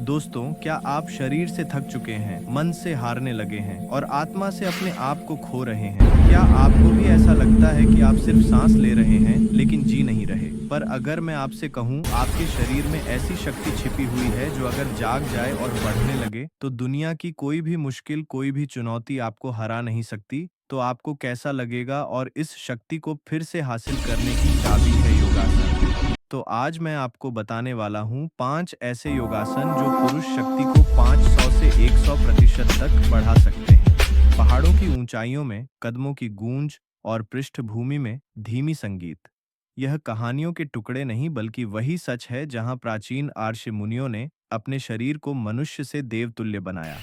दोस्तों, क्या आप शरीर से थक चुके हैं, मन से हारने लगे हैं और आत्मा से अपने आप को खो रहे हैं? क्या आपको भी ऐसा लगता है कि आप सिर्फ सांस ले रहे हैं लेकिन जी नहीं रहे? पर अगर मैं आपसे कहूं, आपके शरीर में ऐसी शक्ति छिपी हुई है जो अगर जाग जाए और बढ़ने लगे, तो दुनिया की कोई भी मुश्किल, कोई भी चुनौती आपको हरा नहीं सकती। तो आपको कैसा लगेगा? और इस शक्ति को फिर से हासिल करने की चाबी है योगासन। तो आज मैं आपको बताने वाला हूँ 5 ऐसे योगासन जो पुरुष शक्ति को 500 से 100% तक बढ़ा सकते हैं। पहाड़ों की ऊंचाइयों में कदमों की गूंज और पृष्ठभूमि में धीमी संगीत। यह कहानियों के टुकड़े नहीं, बल्कि वही सच है जहाँ प्राचीन आर्ष मुनियों ने अपने शरीर को मनुष्य से देवतुल्य बनाया।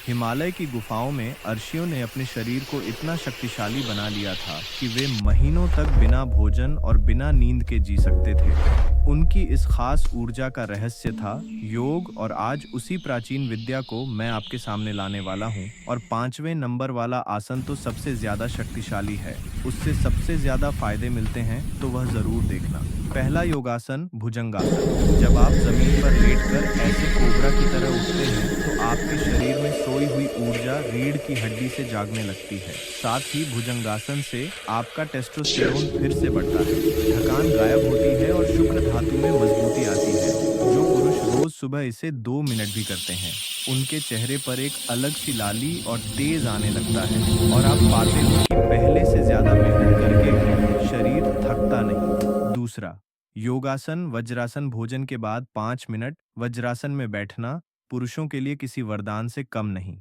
हिमालय की गुफाओं में अर्षियों ने अपने शरीर को इतना शक्तिशाली बना लिया था कि वे महीनों तक बिना भोजन और बिना नींद के जी सकते थे। उनकी इस खास ऊर्जा का रहस्य था योग, और आज उसी प्राचीन विद्या को मैं आपके सामने लाने वाला हूँ। और 5वें नंबर वाला आसन तो सबसे ज्यादा शक्तिशाली है, उससे सबसे ज्यादा फायदे मिलते हैं, तो वह जरूर देखना। पहला योगासन, भुजंगासन। जब आप जमीन पर लेटकर ऐसे कोबरा की तरह उठते हैं, तो आपके शरीर में सोई हुई ऊर्जा रीढ़ की हड्डी से जागने लगती है। साथ ही भुजंगासन से आपका टेस्टोस्टेरोन फिर से बढ़ता है, थकान गायब होती है और शुक्र धातु में मजबूती आती है। जो पुरुष रोज सुबह इसे 2 मिनट भी करते हैं, उनके चेहरे पर एक अलग सी लाली और तेज आने लगता है, और आप पाते हो कि पहले से ज्यादा मेहनत करके शरीर थकता नहीं। दूसरा योगासन, वज्रासन। भोजन के बाद 5 मिनट वज्रासन में बैठना पुरुषों के लिए किसी वरदान से कम नहीं।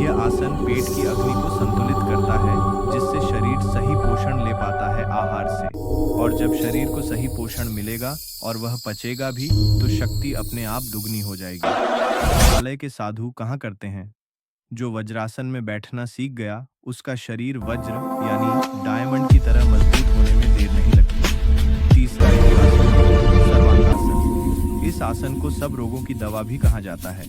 यह आसन पेट की अग्नि को संतुलित करता है, जिससे शरीर सही पोषण ले पाता है आहार से। और जब शरीर को सही पोषण मिलेगा और वह पचेगा भी, तो शक्ति अपने आप दुगनी हो जाएगी। हिमालय के साधु कहाँ करते हैं? जो वज्रासन में बैठना सीख गया, उसका शरीर वज्र यानी डायमंड की तरह मजबूत होने में देर नहीं लगती। तीसरा योगासन, सर्वांगासन। इस आसन को सब रोगों की दवा भी कहा जाता है।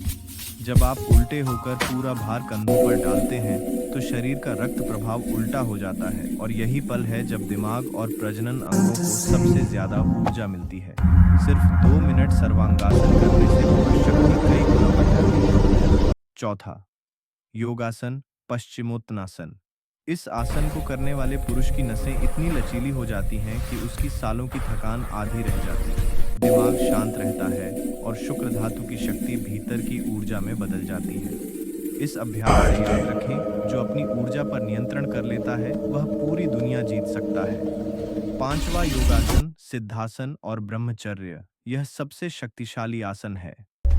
जब आप उल्टे होकर पूरा भार कंधों पर डालते हैं, तो शरीर का रक्त प्रभाव उल्टा हो जाता है, और यही पल है जब दिमाग और प्रजनन अंगों को सबसे ज्यादा ऊर्जा मिलती है। सिर्फ 2 मिनट सर्वांगासन करने से पुरुष शक्ति कई गुना बढ़ जाती है। चौथा योगासन, पश्चिमोत्तानासन। इस आसन को करने वाले पुरुष की नसें इतनी लचीली हो जाती हैं कि उसकी सालों की थकान आधी रह जाती है। दिमाग शांत रहता है और शुक्र धातु की शक्ति भीतर की ऊर्जा में बदल जाती है। इस अभ्यास से याद रखें, जो अपनी ऊर्जा पर नियंत्रण कर लेता है, वह पूरी दुनिया जीत सकता है। पांचवा योगासन, सिद्धासन और ब्रह्मचर्य। यह सबसे शक्तिशाली आसन है।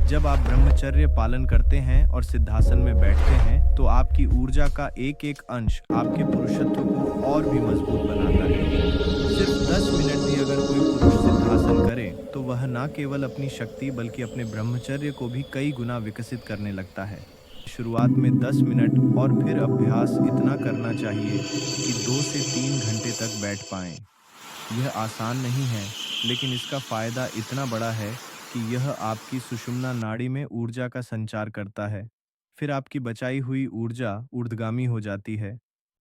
जब आप ब्रह्मचर्य पालन करते हैं और सिद्धासन में बैठते हैं, तो आपकी ऊर्जा का एक एक अंश आपके पुरुषत्व को और भी मजबूत बनाता है। सिर्फ 10 मिनट भी अगर कोई पुरुष सिद्धासन करे, तो वह न केवल अपनी शक्ति बल्कि अपने ब्रह्मचर्य को भी कई गुना विकसित करने लगता है। शुरुआत में 10 मिनट और फिर अभ्यास इतना करना चाहिए कि 2 से 3 घंटे तक बैठ पाएं। यह आसान नहीं है, लेकिन इसका फायदा इतना बड़ा है कि यह आपकी सुषुम्ना नाड़ी में ऊर्जा का संचार करता है। फिर आपकी बचाई हुई ऊर्जा ऊर्ध्वगामी हो जाती है